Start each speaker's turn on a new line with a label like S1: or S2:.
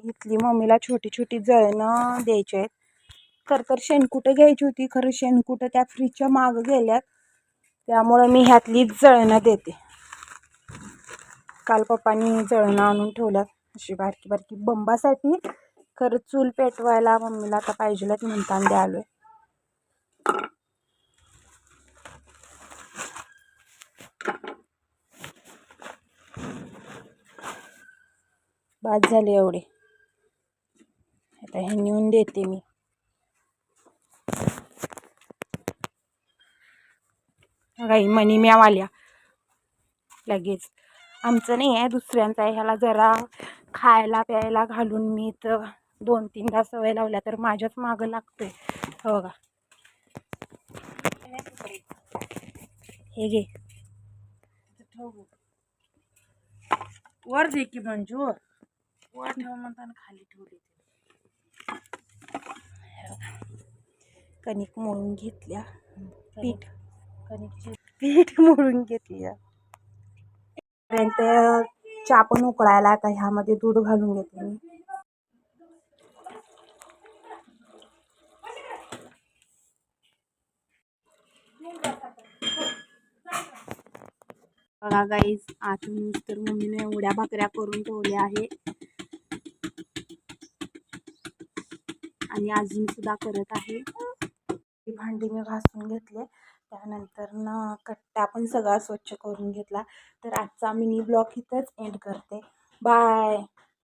S1: इथली मम्मीला छोटी छोटी जळणं द्यायची आहेत. खरं तर शेणकुटं घ्यायची होती, खरं शेणकुटं त्या फ्रीजच्या मागं गेल्यात, त्यामुळं मी ह्यातलीच जळणं देते. काल पप्पांनी जळणं आणून ठेवल्यात अशी बारकी बारकी बंबासाठी. खरं चूल पेटवायला मम्मीला आता पाहिजेलच म्हणताना द्यालोय. बाद झाले एवढे, आता हे नेऊन देते मी. काही मनी म्याव आल्या लगेच. आमचं नाही आहे, दुसऱ्यांचं आहे. ह्याला जरा खायला प्यायला घालून मी तर 2-3दा सवय लावल्या तर माझ्याच मागं लागतोय. हो का, हे घे वर दे की मंजू, वर ठेव म्हणताना खाली ठेवली. कणिक मळून घेतल्या, पीठ मळून घेतल्या. चहा पण उकळायला, आता ह्यामध्ये दूध घालून घेते मी. बघा गाईज, आतून तर मम्मीने एवढ्या भाकऱ्या करून ठेवल्या आहे आणि अजून सुद्धा करत आहे. भांडी मी घासून घेतले, त्यानंतर कट्टा पण सगळा स्वच्छ करून घेतला. तर आजचा मिनी ब्लॉग इथंच एंड करते. बाय.